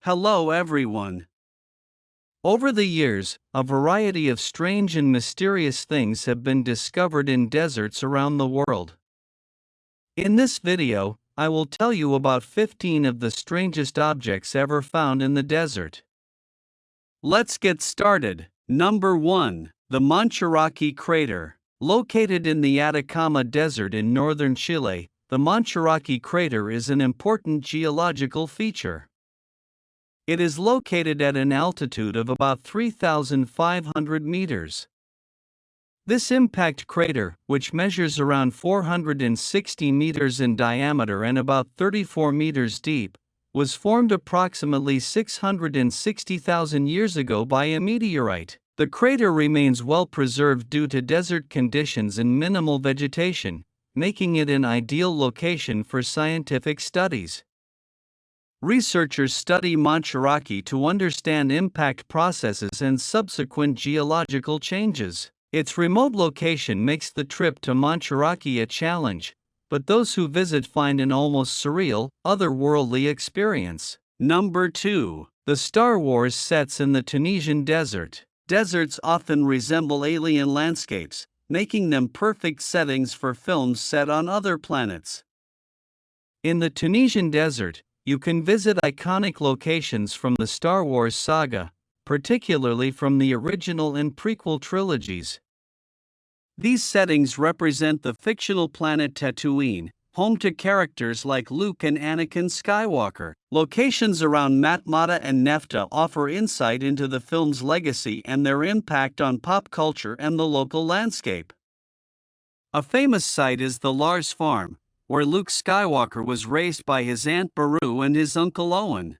Hello everyone. Over the years, a variety of strange and mysterious things have been discovered in deserts around the world. In this video, I will tell you about 15 of the strangest objects ever found in the desert. Let's get started. Number 1. The Moncheraki Crater. Located in the Atacama Desert in northern Chile, the Moncheraki Crater is an important geological feature. It is located at an altitude of about 3,500 meters. This impact crater, which measures around 460 meters in diameter and about 34 meters deep, was formed approximately 660,000 years ago by a meteorite. The crater remains well preserved due to desert conditions and minimal vegetation, making it an ideal location for scientific studies. Researchers study Moncheraki to understand impact processes and subsequent geological changes. Its remote location makes the trip to Moncheraki a challenge, but those who visit find an almost surreal, otherworldly experience. Number 2. The Star Wars sets in the Tunisian desert. Deserts often resemble alien landscapes, making them perfect settings for films set on other planets. In the Tunisian desert, you can visit iconic locations from the Star Wars saga, particularly from the original and prequel trilogies. These settings represent the fictional planet Tatooine, home to characters like Luke and Anakin Skywalker. Locations around Matmata and Nefta offer insight into the film's legacy and their impact on pop culture and the local landscape. A famous site is the Lars Farm, where Luke Skywalker was raised by his Aunt Beru and his Uncle Owen.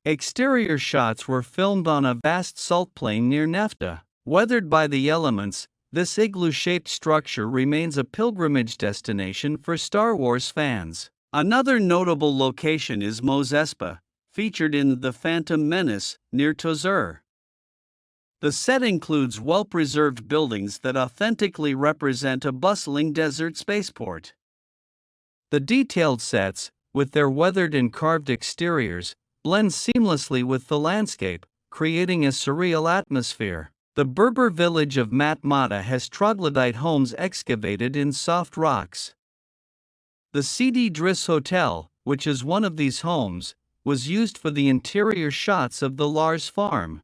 Exterior shots were filmed on a vast salt plain near Nefta. Weathered by the elements, this igloo-shaped structure remains a pilgrimage destination for Star Wars fans. Another notable location is Mos Espa, featured in The Phantom Menace, near Tozeur. The set includes well-preserved buildings that authentically represent a bustling desert spaceport. The detailed sets, with their weathered and carved exteriors, blend seamlessly with the landscape, creating a surreal atmosphere. The Berber village of Matmata has troglodyte homes excavated in soft rocks. The Sidi Driss Hotel, which is one of these homes, was used for the interior shots of the Lars Farm.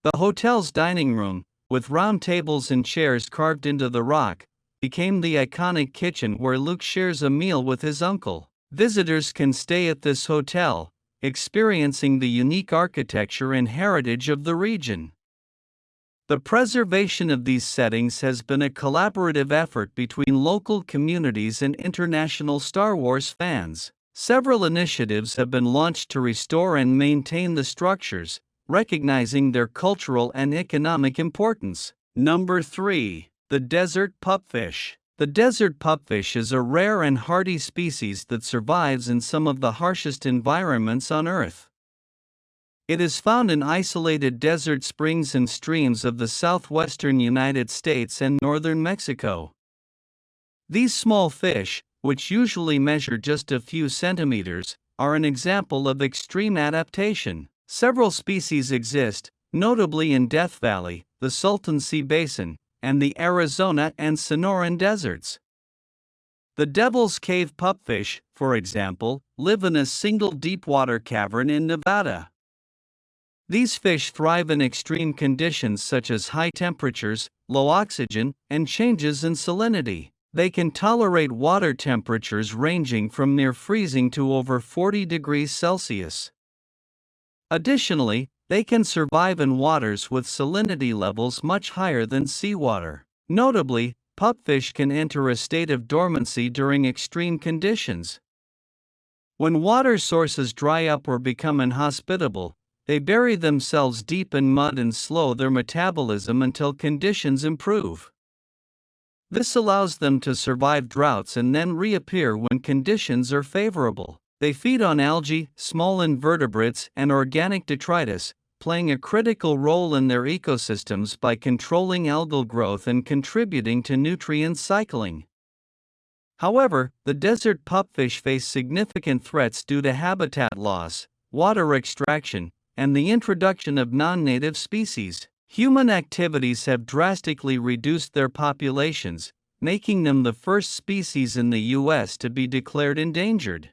The hotel's dining room, with round tables and chairs carved into the rock, became the iconic kitchen where Luke shares a meal with his uncle. Visitors can stay at this hotel, experiencing the unique architecture and heritage of the region. The preservation of these settings has been a collaborative effort between local communities and international Star Wars fans. Several initiatives have been launched to restore and maintain the structures, recognizing their cultural and economic importance. Number 3. The desert pupfish. The desert pupfish is a rare and hardy species that survives in some of the harshest environments on Earth. It is found in isolated desert springs and streams of the southwestern United States and northern Mexico. These small fish, which usually measure just a few centimeters, are an example of extreme adaptation. Several species exist, notably in Death Valley, the Salton Sea Basin, and the Arizona and Sonoran deserts. The Devil's Cave pupfish, for example, live in a single deep-water cavern in Nevada. These fish thrive in extreme conditions such as high temperatures, low oxygen, and changes in salinity. They can tolerate water temperatures ranging from near freezing to over 40 degrees Celsius. Additionally, they can survive in waters with salinity levels much higher than seawater. Notably, pupfish can enter a state of dormancy during extreme conditions. When water sources dry up or become inhospitable, they bury themselves deep in mud and slow their metabolism until conditions improve. This allows them to survive droughts and then reappear when conditions are favorable. They feed on algae, small invertebrates, and organic detritus, playing a critical role in their ecosystems by controlling algal growth and contributing to nutrient cycling. However, the desert pupfish face significant threats due to habitat loss, water extraction, and the introduction of non-native species. Human activities have drastically reduced their populations, making them the first species in the U.S. to be declared endangered.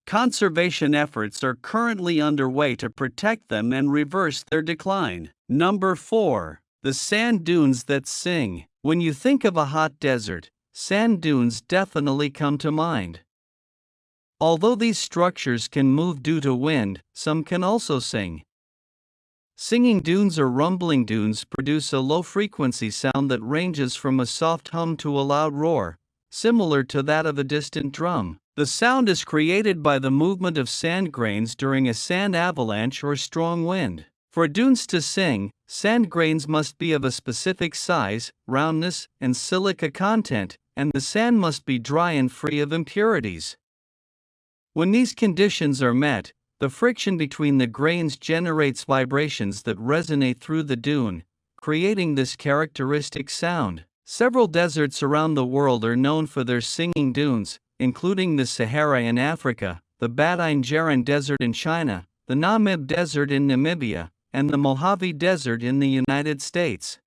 Conservation efforts are currently underway to protect them and reverse their decline. Number 4. The sand dunes that sing. When you think of a hot desert, sand dunes definitely come to mind. Although these structures can move due to wind, some can also sing. Singing dunes or rumbling dunes produce a low-frequency sound that ranges from a soft hum to a loud roar, similar to that of a distant drum. The sound is created by the movement of sand grains during a sand avalanche or strong wind. For dunes to sing, sand grains must be of a specific size, roundness, and silica content, and the sand must be dry and free of impurities. When these conditions are met, the friction between the grains generates vibrations that resonate through the dune, creating this characteristic sound. Several deserts around the world are known for their singing dunes, including the Sahara in Africa, the Badin-Jaran Desert in China, the Namib Desert in Namibia, and the Mojave Desert in the United States.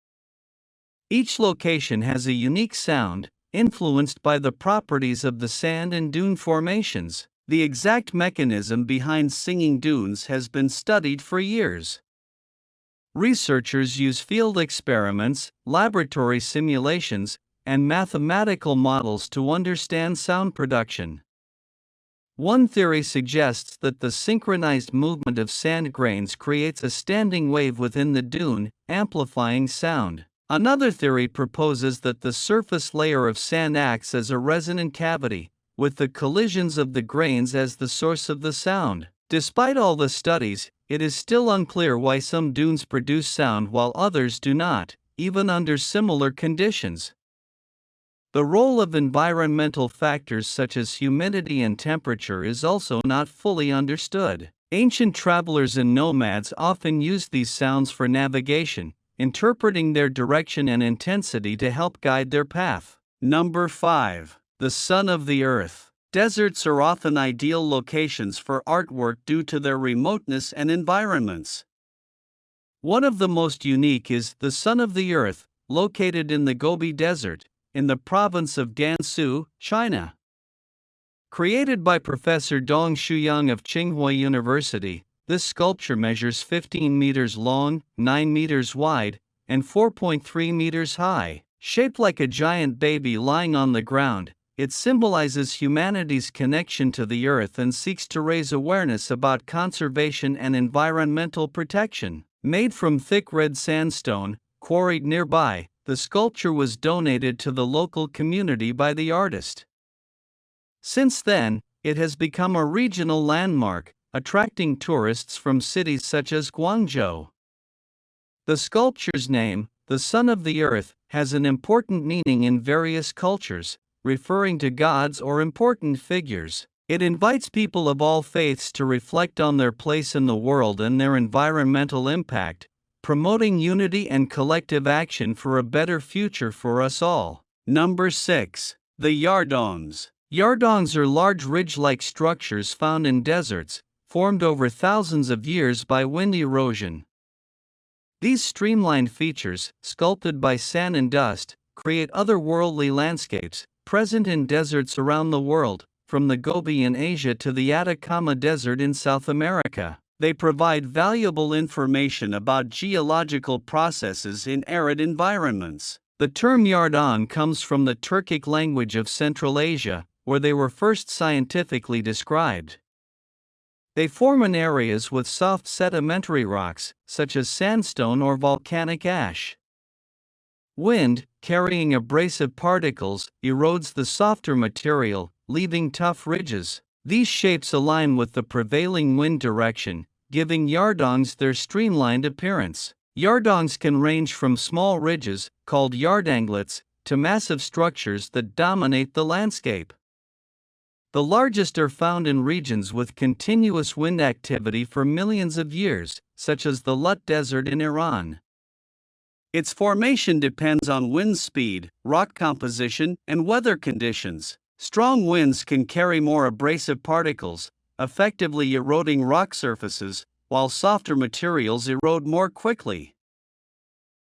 Each location has a unique sound, influenced by the properties of the sand and dune formations. The exact mechanism behind singing dunes has been studied for years. Researchers use field experiments, laboratory simulations, and mathematical models to understand sound production. One theory suggests that the synchronized movement of sand grains creates a standing wave within the dune, amplifying sound. Another theory proposes that the surface layer of sand acts as a resonant cavity, with the collisions of the grains as the source of the sound. Despite all the studies, it is still unclear why some dunes produce sound while others do not, even under similar conditions. The role of environmental factors such as humidity and temperature is also not fully understood. Ancient travelers and nomads often used these sounds for navigation, interpreting their direction and intensity to help guide their path. Number 5. The sun of the earth. Deserts are often ideal locations for artwork due to their remoteness and environments. One of the most unique is the sun of the earth, located in the Gobi Desert, in the province of Gansu, China. Created by Professor Dong Shuyang of Tsinghua University, this sculpture measures 15 meters long, 9 meters wide, and 4.3 meters high. Shaped like a giant baby lying on the ground, it symbolizes humanity's connection to the earth and seeks to raise awareness about conservation and environmental protection. Made from thick red sandstone, quarried nearby, the sculpture was donated to the local community by the artist. Since then, it has become a regional landmark, attracting tourists from cities such as Guangzhou. The sculpture's name, the Sun of the Earth, has an important meaning in various cultures, referring to gods or important figures. It invites people of all faiths to reflect on their place in the world and their environmental impact, promoting unity and collective action for a better future for us all. Number 6. The Yardongs. Yardongs are large ridge-like structures found in deserts, formed over thousands of years by wind erosion. These streamlined features, sculpted by sand and dust, create otherworldly landscapes, present in deserts around the world, from the Gobi in Asia to the Atacama Desert in South America. They provide valuable information about geological processes in arid environments. The term Yardong comes from the Turkic language of Central Asia, where they were first scientifically described. They form in areas with soft sedimentary rocks, such as sandstone or volcanic ash. Wind, carrying abrasive particles, erodes the softer material, leaving tough ridges. These shapes align with the prevailing wind direction, giving Yardongs their streamlined appearance. Yardongs can range from small ridges, called yardanglets, to massive structures that dominate the landscape. The largest are found in regions with continuous wind activity for millions of years, such as the Lut Desert in Iran. Its formation depends on wind speed, rock composition, and weather conditions. Strong winds can carry more abrasive particles, effectively eroding rock surfaces, while softer materials erode more quickly.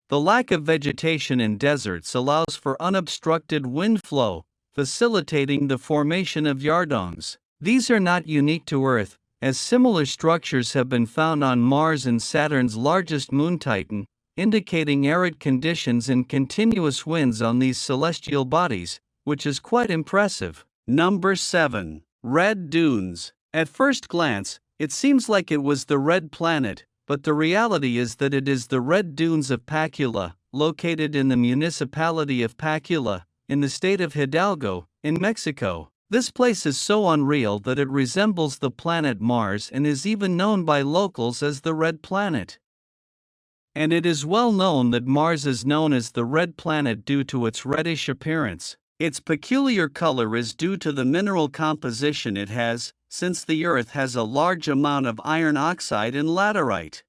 The lack of vegetation in deserts allows for unobstructed wind flow, facilitating the formation of yardoms. These are not unique to Earth, as similar structures have been found on Mars and Saturn's largest moon Titan, indicating arid conditions and continuous winds on these celestial bodies, which is quite impressive. Number 7. Red Dunes. At first glance, it seems like it was the Red Planet, but the reality is that it is the Red Dunes of Pacula, located in the municipality of Pacula, in the state of Hidalgo, in Mexico. This place is so unreal that it resembles the planet Mars and is even known by locals as the Red Planet. And it is well known that Mars is known as the Red Planet due to its reddish appearance. Its peculiar color is due to the mineral composition it has, since the Earth has a large amount of iron oxide and laterite.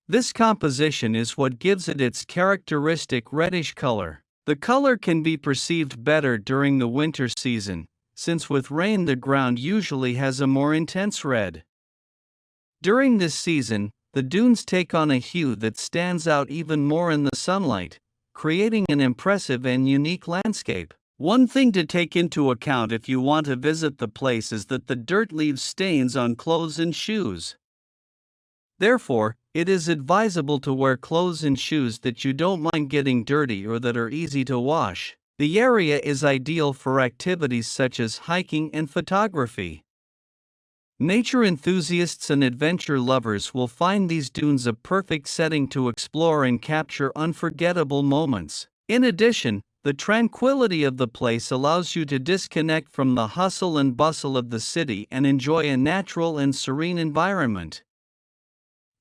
This composition is what gives it its characteristic reddish color. The color can be perceived better during the winter season, since with rain the ground usually has a more intense red. During this season, the dunes take on a hue that stands out even more in the sunlight, creating an impressive and unique landscape. One thing to take into account if you want to visit the place is that the dirt leaves stains on clothes and shoes. Therefore, it is advisable to wear clothes and shoes that you don't mind getting dirty or that are easy to wash. The area is ideal for activities such as hiking and photography. Nature enthusiasts and adventure lovers will find these dunes a perfect setting to explore and capture unforgettable moments. In addition, the tranquility of the place allows you to disconnect from the hustle and bustle of the city and enjoy a natural and serene environment.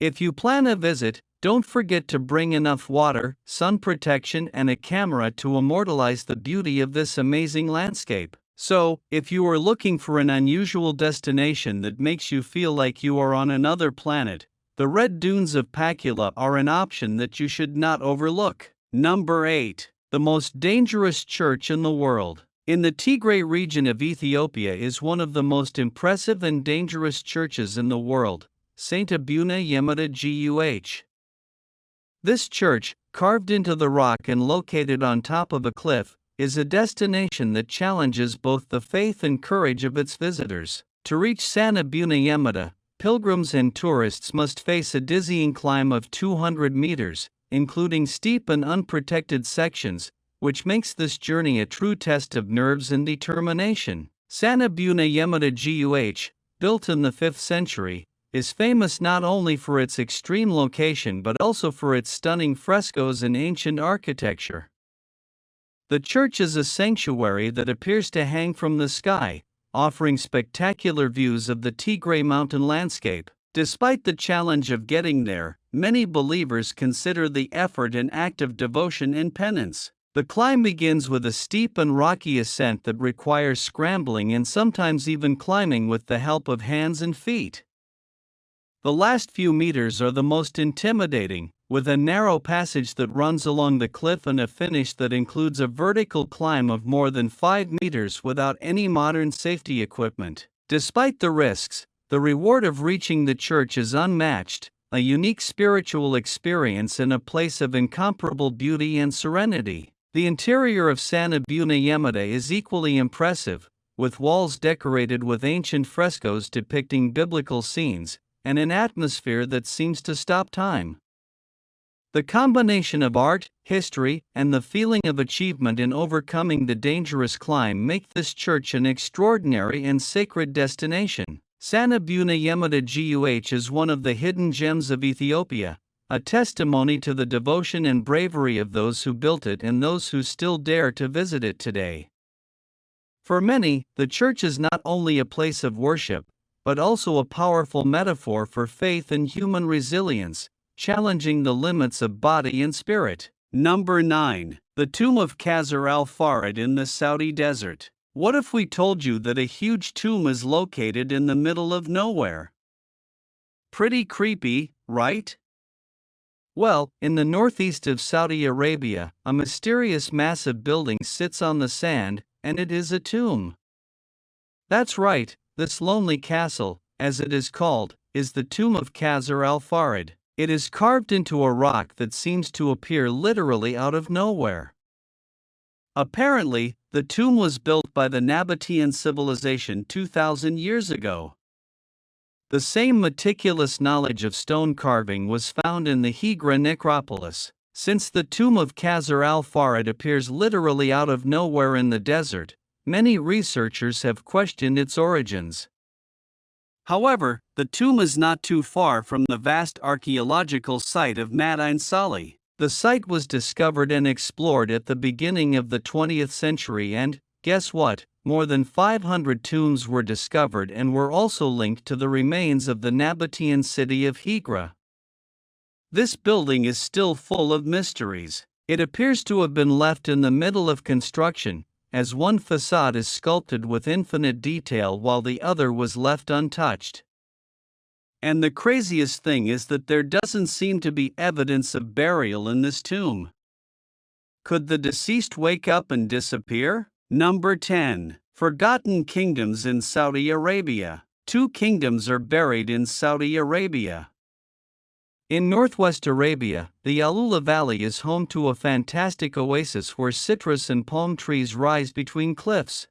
If you plan a visit, don't forget to bring enough water, sun protection, and a camera to immortalize the beauty of this amazing landscape. So, if you are looking for an unusual destination that makes you feel like you are on another planet, the Red Dunes of Pacula are an option that you should not overlook. Number 8. The most dangerous church in the world. In the Tigray region of Ethiopia is one of the most impressive and dangerous churches in the world, St. Abuna Yemata Guh. This church, carved into the rock and located on top of a cliff, is a destination that challenges both the faith and courage of its visitors. To reach St. Abuna Yemata, pilgrims and tourists must face a dizzying climb of 200 meters, including steep and unprotected sections, which makes this journey a true test of nerves and determination. St. Abuna Yemata Guh, built in the 5th century, is famous not only for its extreme location but also for its stunning frescoes and ancient architecture. The church is a sanctuary that appears to hang from the sky, offering spectacular views of the Tigray mountain landscape. Despite the challenge of getting there, many believers consider the effort an act of devotion and penance. The climb begins with a steep and rocky ascent that requires scrambling and sometimes even climbing with the help of hands and feet. The last few meters are the most intimidating, with a narrow passage that runs along the cliff and a finish that includes a vertical climb of more than 5 meters without any modern safety equipment. Despite the risks, the reward of reaching the church is unmatched, a unique spiritual experience in a place of incomparable beauty and serenity. The interior of St. Abuna Yemata is equally impressive, with walls decorated with ancient frescoes depicting biblical scenes, and an atmosphere that seems to stop time. The combination of art, history, and the feeling of achievement in overcoming the dangerous climb make this church an extraordinary and sacred destination. St. Abuna Yemata Guh is one of the hidden gems of Ethiopia, a testimony to the devotion and bravery of those who built it and those who still dare to visit it today. For many, the church is not only a place of worship, but also a powerful metaphor for faith and human resilience, challenging the limits of body and spirit. Number 9. The tomb of Khazar al-Farid in the Saudi desert. What if we told you that a huge tomb is located in the middle of nowhere? Pretty creepy, right? Well, in the northeast of Saudi Arabia, a mysterious massive building sits on the sand, and it is a tomb. That's right, This lonely castle, as it is called, is the tomb of Khazar al-Farid. It is carved into a rock that seems to appear literally out of nowhere. Apparently, the tomb was built by the Nabatean civilization 2,000 years ago. The same meticulous knowledge of stone carving was found in the Hira necropolis. Since the tomb of Khazar al-Farid appears literally out of nowhere in the desert, many researchers have questioned its origins. However, the tomb is not too far from the vast archaeological site of Madain Salih. The site was discovered and explored at the beginning of the 20th century and, guess what, more than 500 tombs were discovered and were also linked to the remains of the Nabatean city of Hira. This building is still full of mysteries. It appears to have been left in the middle of construction, as one facade is sculpted with infinite detail while the other was left untouched. And the craziest thing is that there doesn't seem to be evidence of burial in this tomb. Could the deceased wake up and disappear? Number 10. Forgotten Kingdoms in Saudi Arabia. 2 kingdoms are buried in Saudi Arabia. In northwest Arabia, the Alula Valley is home to a fantastic oasis where citrus and palm trees rise between cliffs.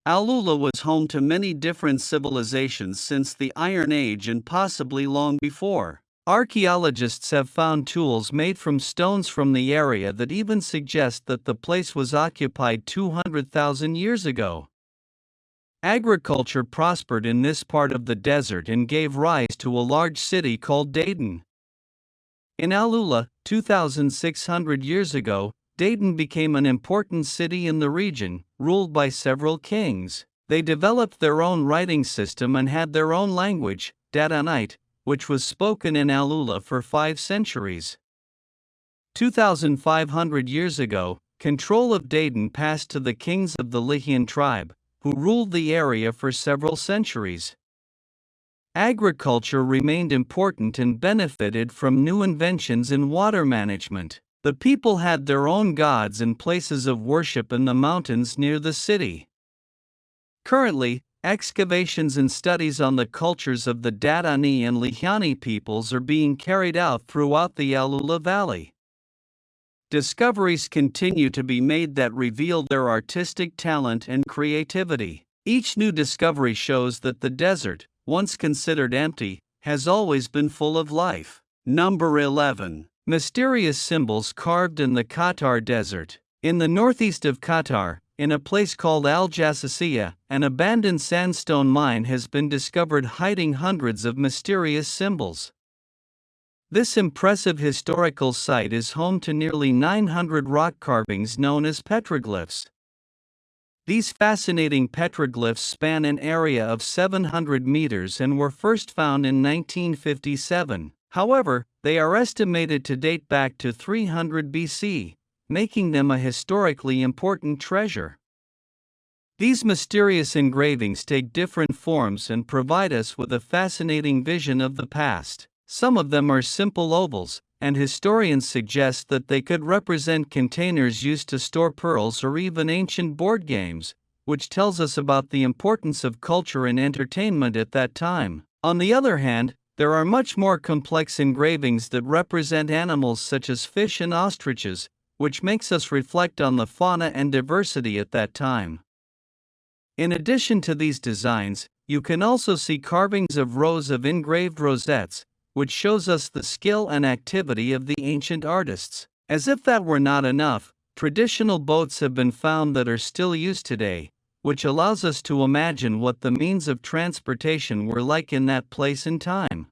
Alula was home to many different civilizations since the Iron Age and possibly long before. Archaeologists have found tools made from stones from the area that even suggest that the place was occupied 200,000 years ago. Agriculture prospered in this part of the desert and gave rise to a large city called Dayton. In Alula, 2,600 years ago, Dayton became an important city in the region, ruled by several kings. They developed their own writing system and had their own language, Dadanite, which was spoken in Alula for 5 centuries. 2,500 years ago, control of Dayton passed to the kings of the Lihian tribe, who ruled the area for several centuries. Agriculture remained important and benefited from new inventions in water management. The people had their own gods and places of worship in the mountains near the city. Currently, excavations and studies on the cultures of the Dadani and Lihiani peoples are being carried out throughout the Alula Valley. Discoveries continue to be made that reveal their artistic talent and creativity. Each new discovery shows that the desert, once considered empty, has always been full of life. Number 11. Mysterious symbols carved in the Qatar Desert. In the northeast of Qatar, in a place called Al Jassasiyah, an abandoned sandstone mine has been discovered hiding hundreds of mysterious symbols. This impressive historical site is home to nearly 900 rock carvings known as petroglyphs. These fascinating petroglyphs span an area of 700 meters and were first found in 1957. However, they are estimated to date back to 300 BC, making them a historically important treasure. These mysterious engravings take different forms and provide us with a fascinating vision of the past. Some of them are simple ovals, and historians suggest that they could represent containers used to store pearls or even ancient board games, which tells us about the importance of culture and entertainment at that time. On the other hand, there are much more complex engravings that represent animals such as fish and ostriches, which makes us reflect on the fauna and diversity at that time. In addition to these designs, you can also see carvings of rows of engraved rosettes, which shows us the skill and activity of the ancient artists. As if that were not enough, traditional boats have been found that are still used today, which allows us to imagine what the means of transportation were like in that place and time.